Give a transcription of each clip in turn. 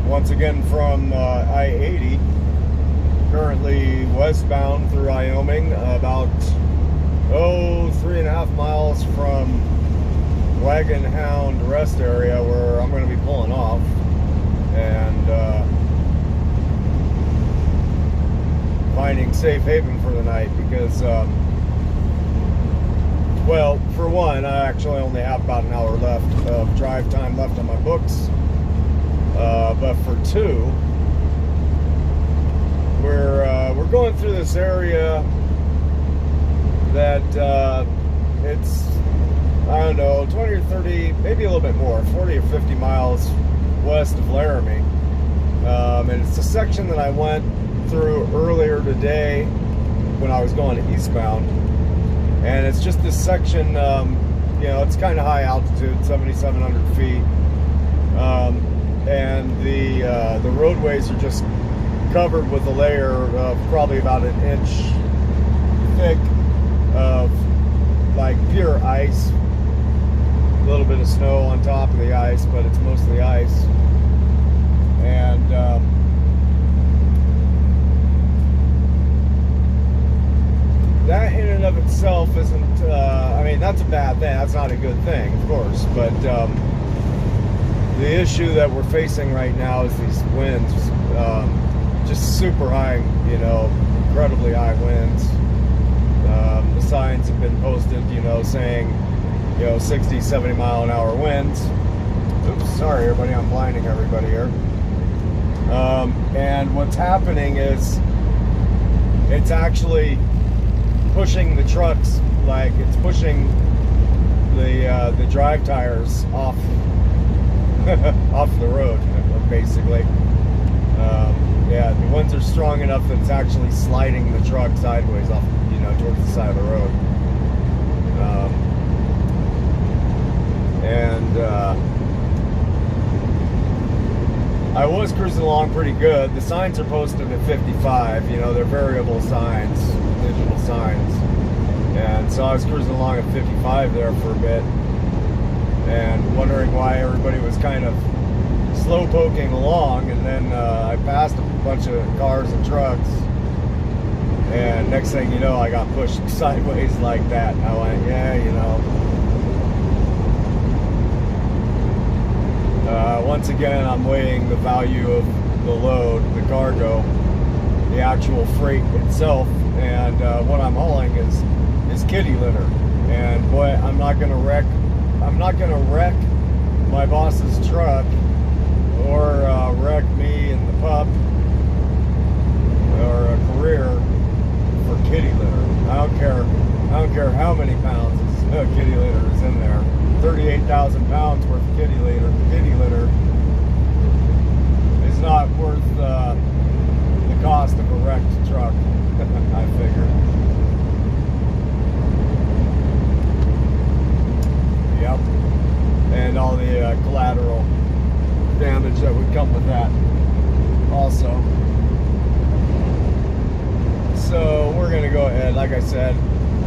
once again from I-80, currently westbound through Wyoming, about 3.5 miles from Wagon Hound rest area where I'm going to be pulling off. And finding safe haven for the night because well, for one, I actually only have about an hour left of drive time left on my books. But for two, we're going through this area that it's, I don't know, 20 or 30, maybe a little bit more, 40 or 50 miles west of Laramie. And it's a section that I went through earlier today when I was going eastbound. And it's just this section, you know, it's kind of high altitude, 7,700 feet. And the roadways are just covered with a layer of probably about an inch thick of like pure ice. A little bit of snow on top of the ice, but it's mostly ice. And that in and of itself isn't, I mean, that's a bad thing. That's not a good thing, of course. But the issue that we're facing right now is these winds, just super high, you know, incredibly high winds. The signs have been posted, you know, saying, you know, 60, 70 mile an hour winds. Oops, sorry everybody, I'm blinding everybody here. And what's happening is it's actually pushing the trucks, like it's pushing the drive tires off off the road, basically. Yeah, the winds are strong enough that it's actually sliding the truck sideways off, you know, towards the side of the road. I was cruising along pretty good. The signs are posted at 55, you know, they're variable signs, digital signs. And so I was cruising along at 55 there for a bit and wondering why everybody was kind of slow poking along. And then I passed a bunch of cars and trucks. And next thing you know, I got pushed sideways like that. I went, yeah, you know. Once again, I'm weighing the value of the load, the cargo, the actual freight itself, and what I'm hauling is kitty litter. And boy, I'm not gonna wreck my boss's truck or wreck me and the pup or a career for kitty litter. I don't care how many pounds kitty litter is in there. 38,000 pounds worth of kitty litter is not worth the cost of a wrecked truck, I figure. Yep. And all the collateral damage that would come with that also. So we're gonna go ahead. Like I said,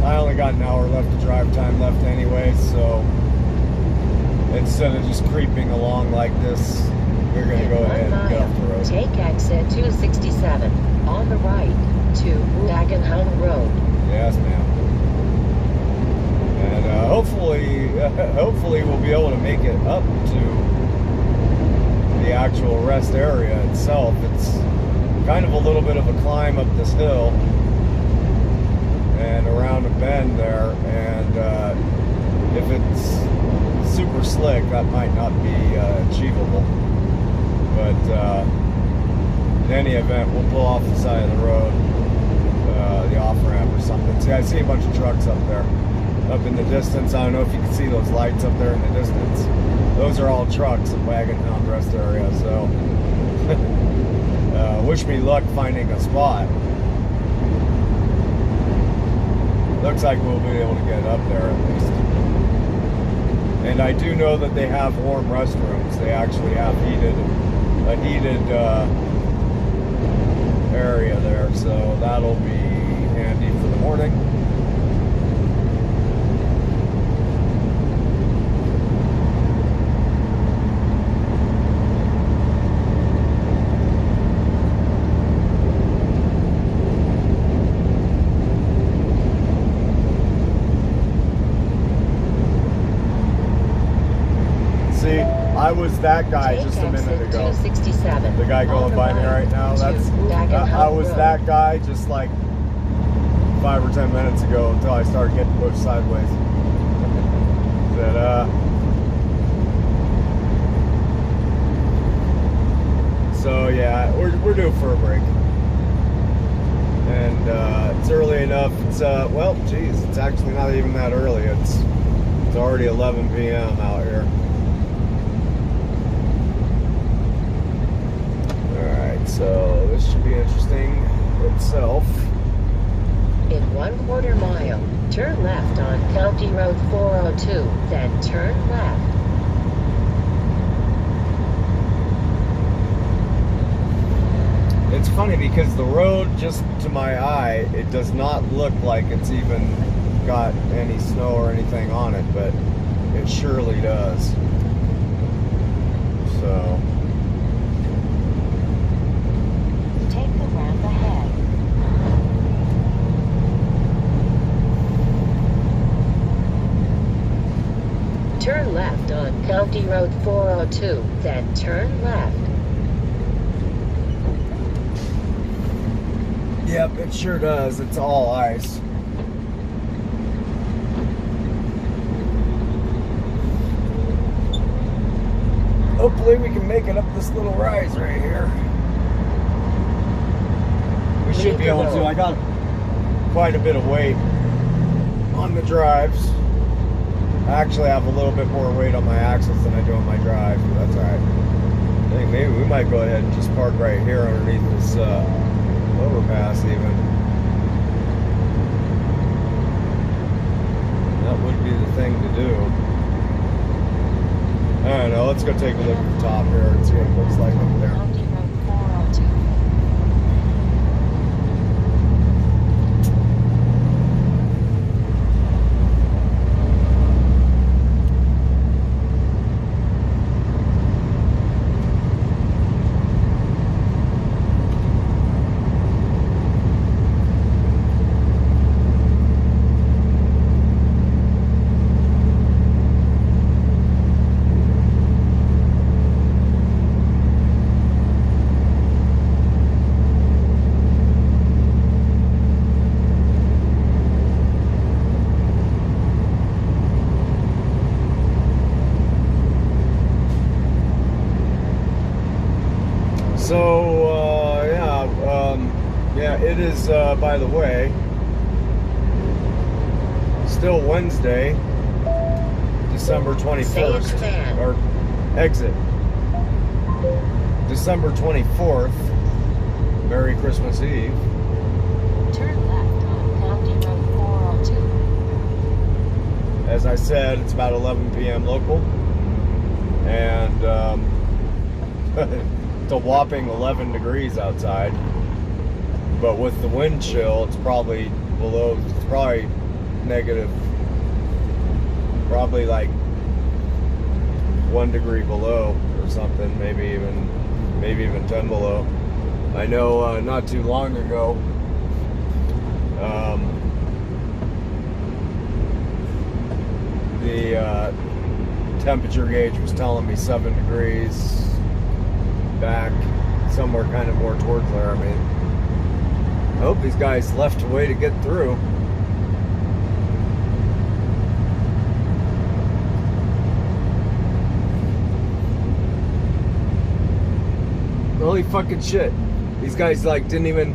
I only got an hour left of drive time left anyway, so instead of just creeping along like this, we're going to go ahead and get off the road. Take exit 267 on the right to Wagon Hound Road. Yes, ma'am. And hopefully we'll be able to make it up to the actual rest area itself. It's kind of a little bit of a climb up this hill and around a bend there, and if it's super slick, that might not be achievable. But in any event, we'll pull off the side of the road, the off-ramp or something. See, I see a bunch of trucks up there, up in the distance. I don't know if you can see those lights up there in the distance. Those are all trucks at Wagon Hound rest area, so wish me luck finding a spot. Looks like we'll be able to get up there at least. And I do know that they have warm restrooms. They actually have a heated area there, so that'll be handy for the morning. was that guy Take just a minute exit ago. 267. The guy on going the by me right now. to That's Dagenham I was Road. that guy just like 5 or 10 minutes ago until I started getting pushed sideways. That So yeah, we're due for a break, and it's early enough. It's well, geez, it's actually not even that early. It's already 11 p.m. out here. All right, so this should be interesting itself. In 1/4 mile, turn left on County Road 402, then turn left. It's funny because the road, just to my eye, it does not look like it's even got any snow or anything on it, but it surely does. So, Take the ramp ahead. Turn left on County Road 402, then turn left. yep, it sure does. It's all ice. Hopefully we can make it up this little rise right here. We should be able to. I got quite a bit of weight on the drives. I actually have a little bit more weight on my axles than I do on my drive, but that's alright. I think maybe we might go ahead and just park right here underneath this overpass even. That would be the thing to do. I don't know, let's go take a look at the top here and see what it looks like up there. County Road 402. So, yeah, it is, by the way, still Wednesday, December 21st, Say it, or exit, December 24th, Merry Christmas Eve. Turn left on County Road 402. As I said, it's about 11 p.m. local, and it's a whopping 11 degrees outside, but with the wind chill, it's probably below, it's probably negative, probably like 1 degree below or something, maybe even 10 below. I know not too long ago, the temperature gauge was telling me 7 degrees back somewhere kind of more towards there. I mean, I hope these guys left a way to get through. Holy fucking shit. These guys like didn't even...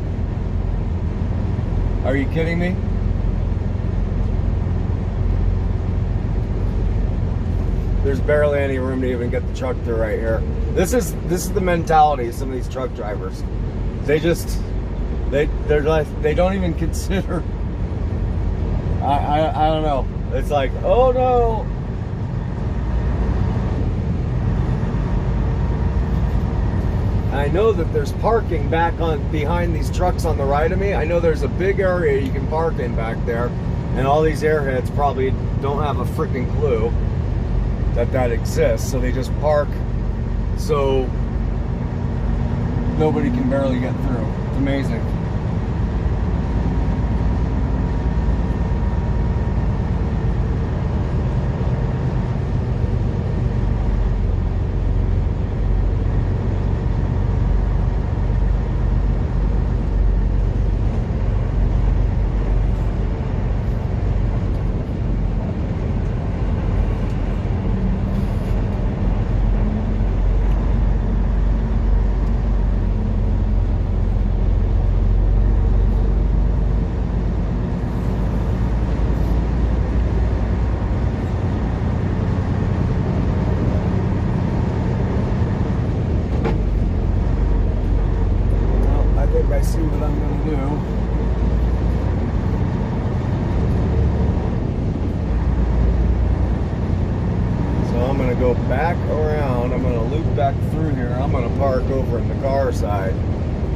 Are you kidding me? There's barely any room to even get the truck through right here. This is the mentality of some of these truck drivers. They just they're like, they don't even consider. I don't know. It's like, oh no. I know that there's parking back on behind these trucks on the right of me. I know there's a big area you can park in back there, and all these airheads probably don't have a freaking clue that exists, so they just park so nobody can barely get through. It's amazing. I see what I'm gonna do. So I'm gonna go back around. I'm gonna loop back through here. I'm gonna park over in the car side.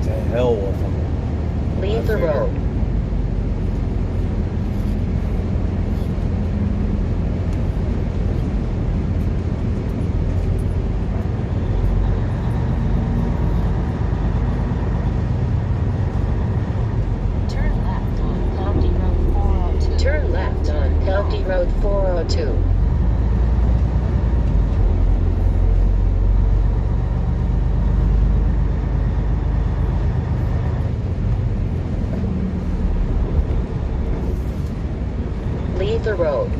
To hell with them. Leave the road. Turn left on County Road 402. Turn left on County Road 402. Leave the road.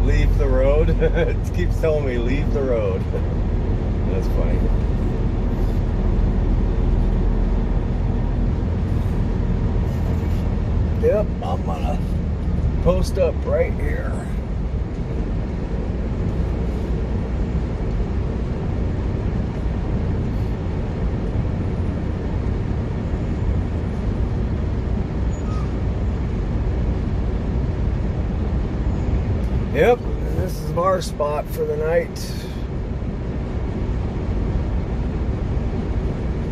Leave the road? It keeps telling me leave the road. That's funny. Yep, I'm gonna post up right here. Yep, and this is our spot for the night.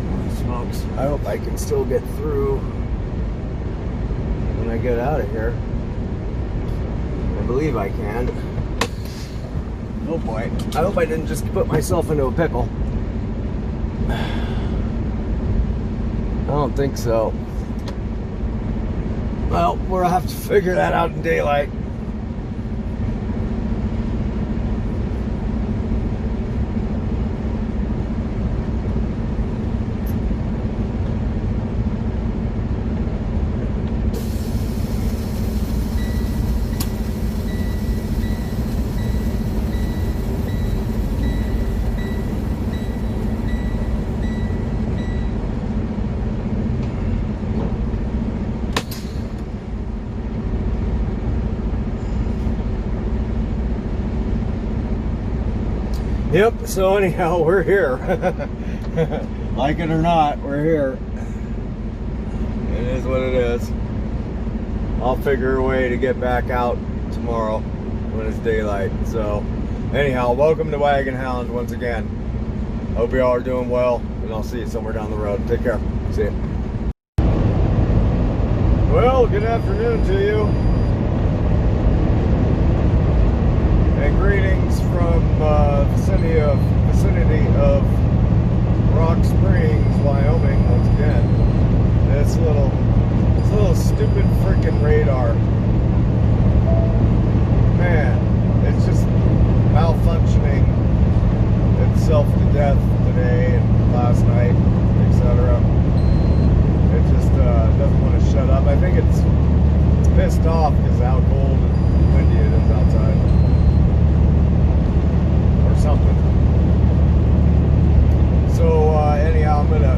Holy smokes. I hope I can still get through when I get out of here. I believe I can. Oh boy. I hope I didn't just put myself into a pickle. I don't think so. Well, we'll have to figure that out in daylight. Yep, so anyhow, we're here. Like it or not, we're here. It is what it is. I'll figure a way to get back out tomorrow when it's daylight. So, anyhow, welcome to Wagon Hound once again. Hope you all are doing well, and I'll see you somewhere down the road. Take care. See you. Well, good afternoon to you. And greetings from vicinity of Rock Springs, Wyoming. Once again, this little stupid freaking radar, man, it's just malfunctioning itself to death today and last night, etc. It just doesn't want to shut up. I think it's pissed off because of how cold and windy it is outside. Something. So anyhow, I'm gonna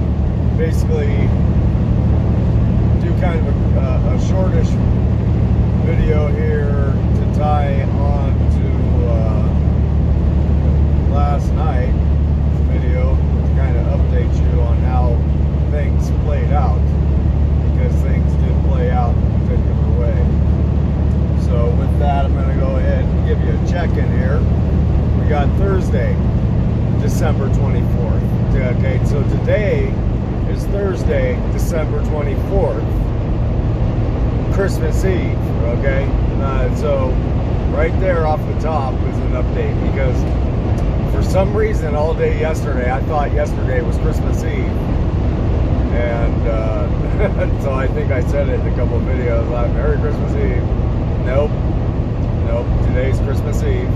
basically do kind of a shortish video here to tie on to last night's video to kind of update you on how things played out, because things did play out in a particular way. So with that, I'm gonna go ahead and give you a check-in here. We got Thursday, December 24th. Okay, so today is Thursday, December 24th, Christmas Eve. Okay, so right there off the top is an update, because for some reason all day yesterday I thought yesterday was Christmas Eve, and so I think I said it in a couple of videos, like, Merry Christmas Eve. Nope, today's Christmas Eve.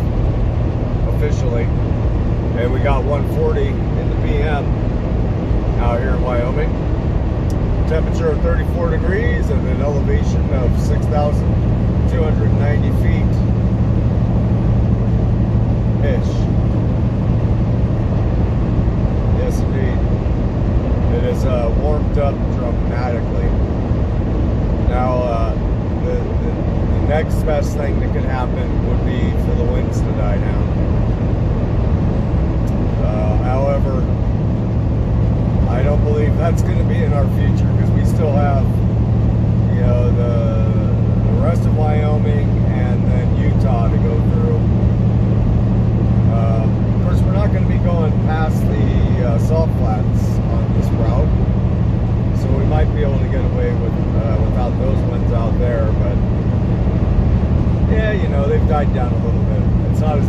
Officially, and we got 1:40 in the PM out here in Wyoming. Temperature of 34 degrees and an elevation of 6,290 feet ish. Yes, indeed. It is warmed up dramatically. Now, the next best thing that could happen would be for the winds to die down. However,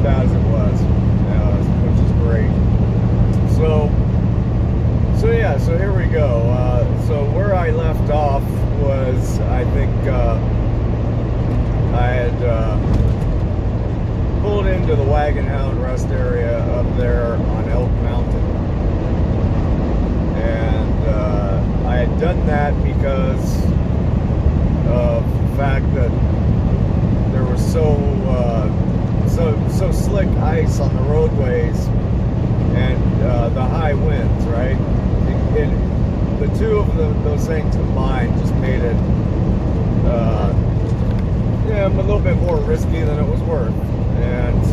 bad as it was, which is great. So yeah, so here we go. So where I left off was, I think I had pulled into the Wagon Hound rest area up there on Elk Mountain. And I had done that because of the fact that there was so slick ice on the roadways and the high winds, right? The two of those things combined just made it a little bit more risky than it was worth. And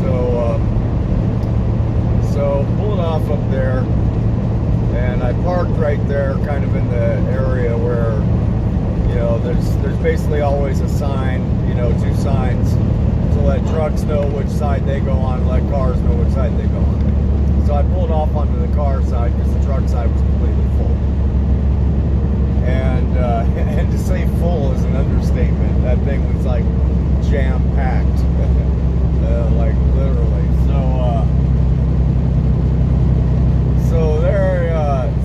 so pulled off up there, and I parked right there, kind of in the area where, you know, there's basically always a sign, you know, two signs to let trucks know which side they go on, let cars know which side they go on. So I pulled off onto the car side because the truck side was completely full. And to say full is an understatement. That thing was like jam-packed, like literally.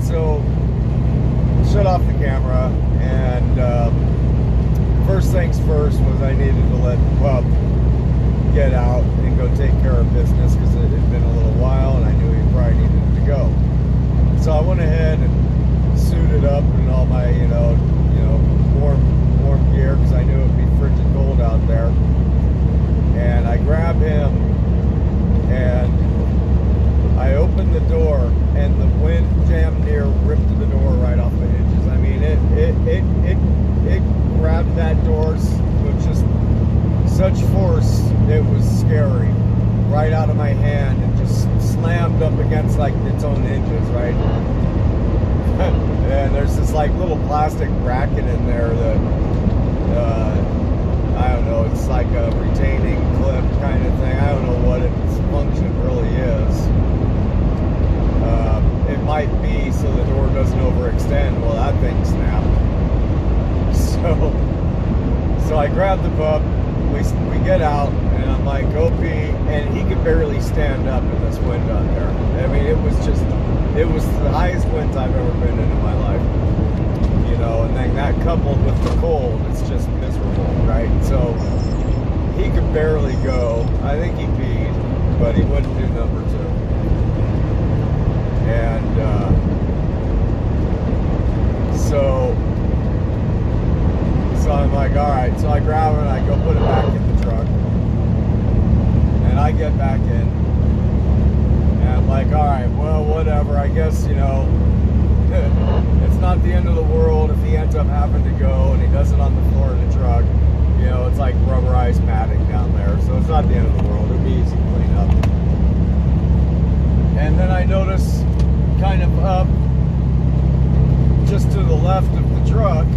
So shut off the camera, and first things first was I needed to let the pup get out and go take care of business because it had been a little while and I knew he probably needed to go. So I went ahead and suited up in all my, you know, warm gear because I knew it would be frigid cold out there. And I grabbed him and I opened the door, and the wind damn near ripped the door right off the hinges. I mean, it grabbed that door with just such force, it was scary, right out of my hand, and just slammed up against like its own hinges, right? And there's this like little plastic bracket in there that I don't know, it's like a retaining clip kind of thing. I don't know what its function really is. It might be so the door doesn't overextend. Well, that thing snapped. So I grabbed the pup. We get out, and I'm like, go pee, and he could barely stand up in this wind out there. I mean, it was the highest winds I've ever been in my life, you know, and then that coupled with the cold, it's just miserable, right? So he could barely go. I think he peed, but he wouldn't do number two. And so I'm like, all right. So I grab it and I go put it back in the truck. And I get back in. And I'm like, all right, well, whatever. I guess, you know, it's not the end of the world if he ends up having to go and he does it on the floor of the truck. You know, it's like rubberized matting down there. So it's not the end of the world. It'll be easy to clean up. And then I notice kind of up just to the left of the truck,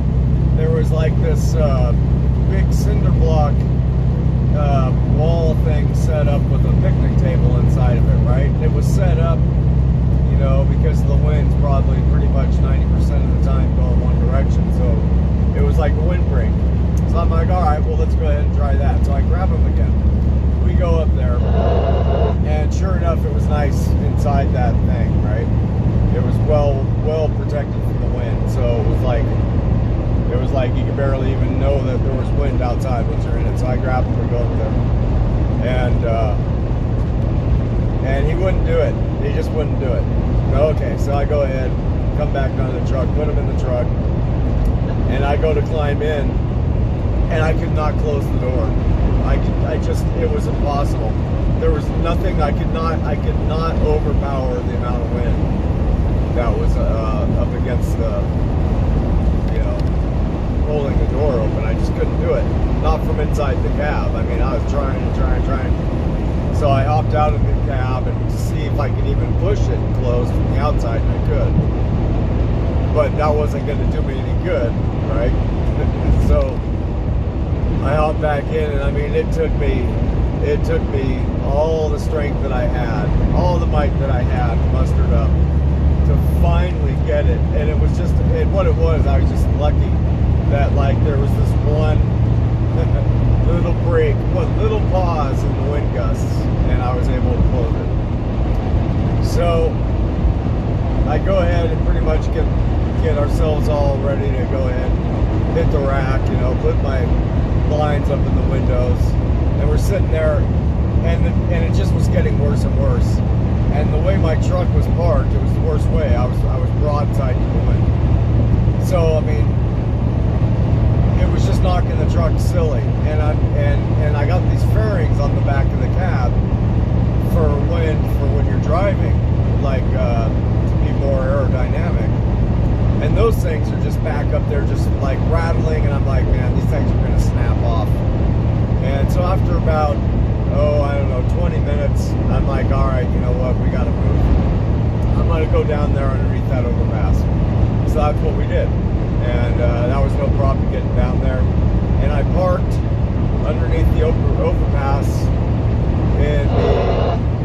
there was like this big cinder block wall thing set up with a picnic table inside of it, right? It was set up, you know, because the wind's probably pretty much 90% of the time going one direction, so it was like a windbreak. So I'm like, all right, well, let's go ahead and try that. So I grab him again. We go up there, and sure enough, it was nice inside that thing, right? It was well protected from the wind, so it was like you could barely even know that there was wind outside once you're in it. So I grabbed him to go up there, and he wouldn't do it. He just wouldn't do it. Okay, so I go ahead, come back onto the truck, put him in the truck, and I go to climb in, and I could not close the door. It was impossible. There was nothing. I could not overpower the amount of wind that was up against the, you know, holding the door open. I just couldn't do it. Not from inside the cab. I mean, I was trying. So I hopped out of the cab and to see if I could even push it closed from the outside, and I could. But that wasn't going to do me any good, right? So I hopped back in, and I mean, it took me all the strength that I had, all the might that I had mustered up to finally get it. And it was just, what it was, I was just lucky that like there was this one little break, little pause in the wind gusts, and I was the rack, you know, put my blinds up in the windows, and we're sitting there, and it just was getting worse and worse. And the way my truck was parked, it was the worst way. I was broadside to the wind. So I mean, it was just knocking the truck silly. And I got these fairings on the back of the cab for when you're driving, like to be more aerodynamic. And those things are just back up there, just like rattling, and I'm like, man, these things are gonna snap off. And so after about, I don't know, 20 minutes, I'm like, all right, you know what, we gotta move. I'm gonna go down there underneath that overpass. So that's what we did. And that was no problem getting down there. And I parked underneath the overpass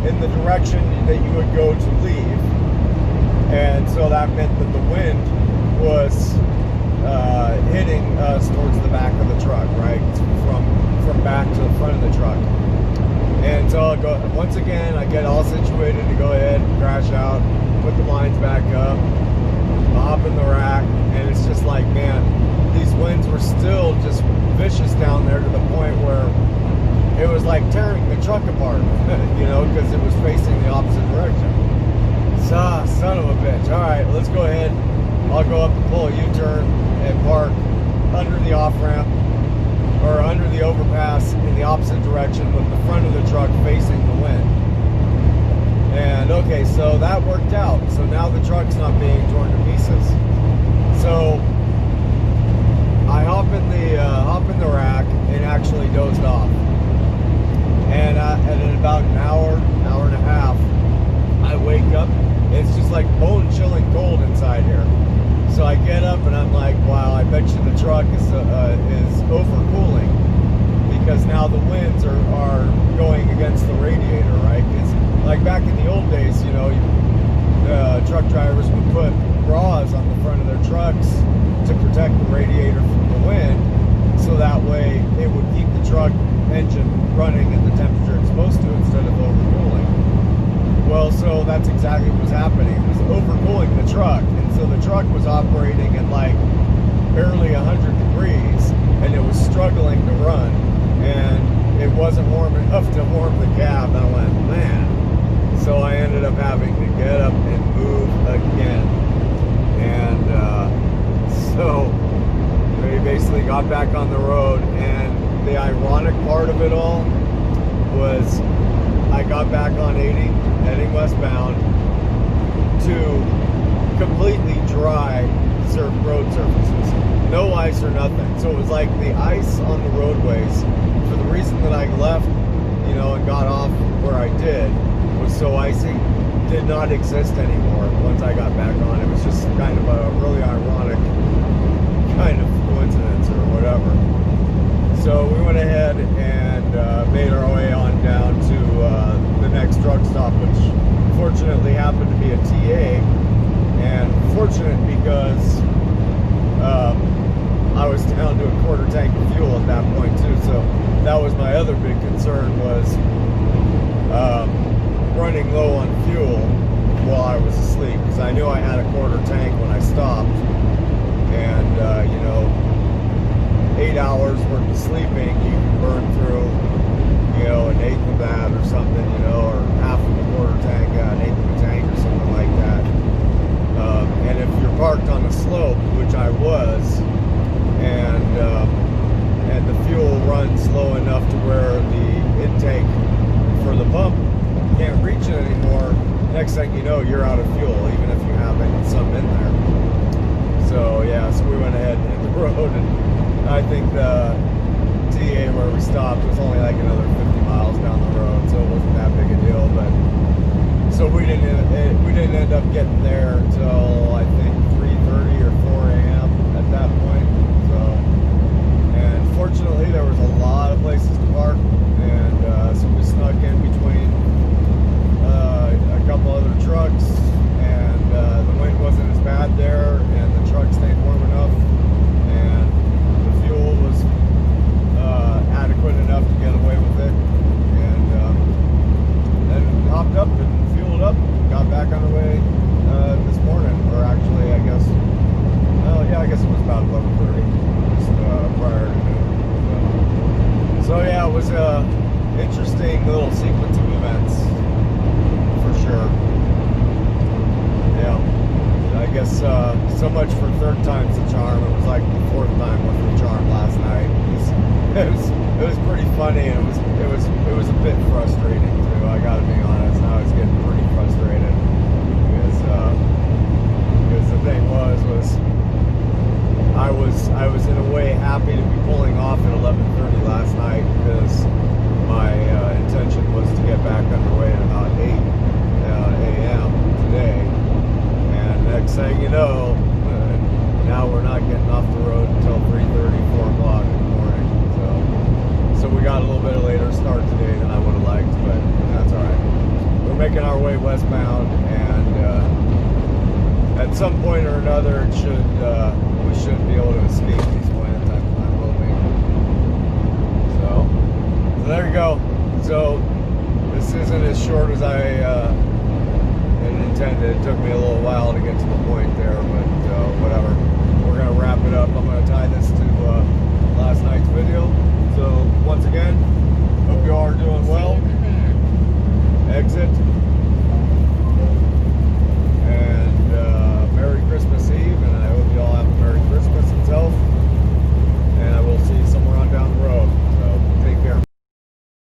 in the direction that you would go to leave. And so that meant that the wind was hitting us towards the back of the truck, right? From back to the front of the truck. And so once again, I get all situated to go ahead and crash out, put the blinds back up, hop in the rack, and it's just like, man, these winds were still just vicious down there to the point where it was like tearing the truck apart, you know, because it was facing the opposite direction. Son of a bitch. All right, let's go ahead. I'll go up and pull a U-turn and park under the off-ramp or under the overpass in the opposite direction with the front of the truck facing the wind. And okay, so that worked out. So now the truck's not being torn to pieces. So I hop in the rack and actually dozed off. And in about an hour and a half, I wake up. It's just like bone-chilling cold inside here. So I get up and I'm like, wow, I bet you the truck is overcooling, because now the winds are going against the radiator, right? Because like back in the old days, you know, truck drivers would put bras on the front of their trucks to protect the radiator from the wind, so that way it would keep the truck engine running at the temperature it's supposed to instead of overcooling. Well, so that's exactly what was happening. It was overcooling the truck, and so the truck was operating at like barely 100 degrees, and it was struggling to run, and it wasn't warm enough to warm the cab. And I went, man. So I ended up having to get up and move again, and so we basically got back on the road. And the ironic part of it all was I got back on 80, heading westbound, to completely dry road surfaces. No ice or nothing. So it was like the ice on the roadways, for the reason that I left, you know, and got off where I did, was so icy, did not exist anymore once I got back on. It was just kind of a really ironic kind of coincidence or whatever. So we went ahead and made our way on down to the next truck stop, which fortunately happened to be a TA, and fortunate because I was down to a quarter tank of fuel at that point too. So that was my other big concern, was running low on fuel while I was asleep, because I knew I had a quarter tank when I stopped, and you know, 8 hours worth of sleeping, you can burn through, you know, an eighth of that or something, you know, or half of a quarter tank, an eighth of a tank or something like that. And if you're parked on a slope, which I was, and the fuel runs slow enough to where the intake for the pump can't reach it anymore, next thing you know, you're out of fuel, even if you have some in there. So yeah, so we went ahead and hit the road, and I think the TA where we stopped was only like another 50 miles down the road, so it wasn't that big a deal. But so we didn't end up getting there until I think 3:30 or 4 a.m. at that point. So, and fortunately there was a lot of places to park, and so we snuck in between a couple other trucks, and the wind wasn't as bad there, and the truck stayed warm enough, and the fuel was adequate enough to get away with it, and then hopped up and fueled up, got back on the way this morning. third time's the charm. It was like the fourth time was the charm last night. It was pretty funny. And it was a bit frustrating too. I gotta be honest. I was getting pretty frustrated because the thing was I was in a way happy to be pulling off at 11:30 last night because my intention was to get back underway at about 8 a.m. today. And next thing you know, now we're not getting off the road until 3:30, 4 o'clock in the morning. So we got a little bit of later start today than I would have liked, but that's all right. We're making our way westbound, and at some point or another, we should be able to escape these winds. I'm hoping. So there you go. So this isn't as short as I had intended. It took me a little while to get to the point there, but whatever. We're gonna wrap it up. I'm gonna tie this to last night's video. So once again, hope you all are doing well. Exit.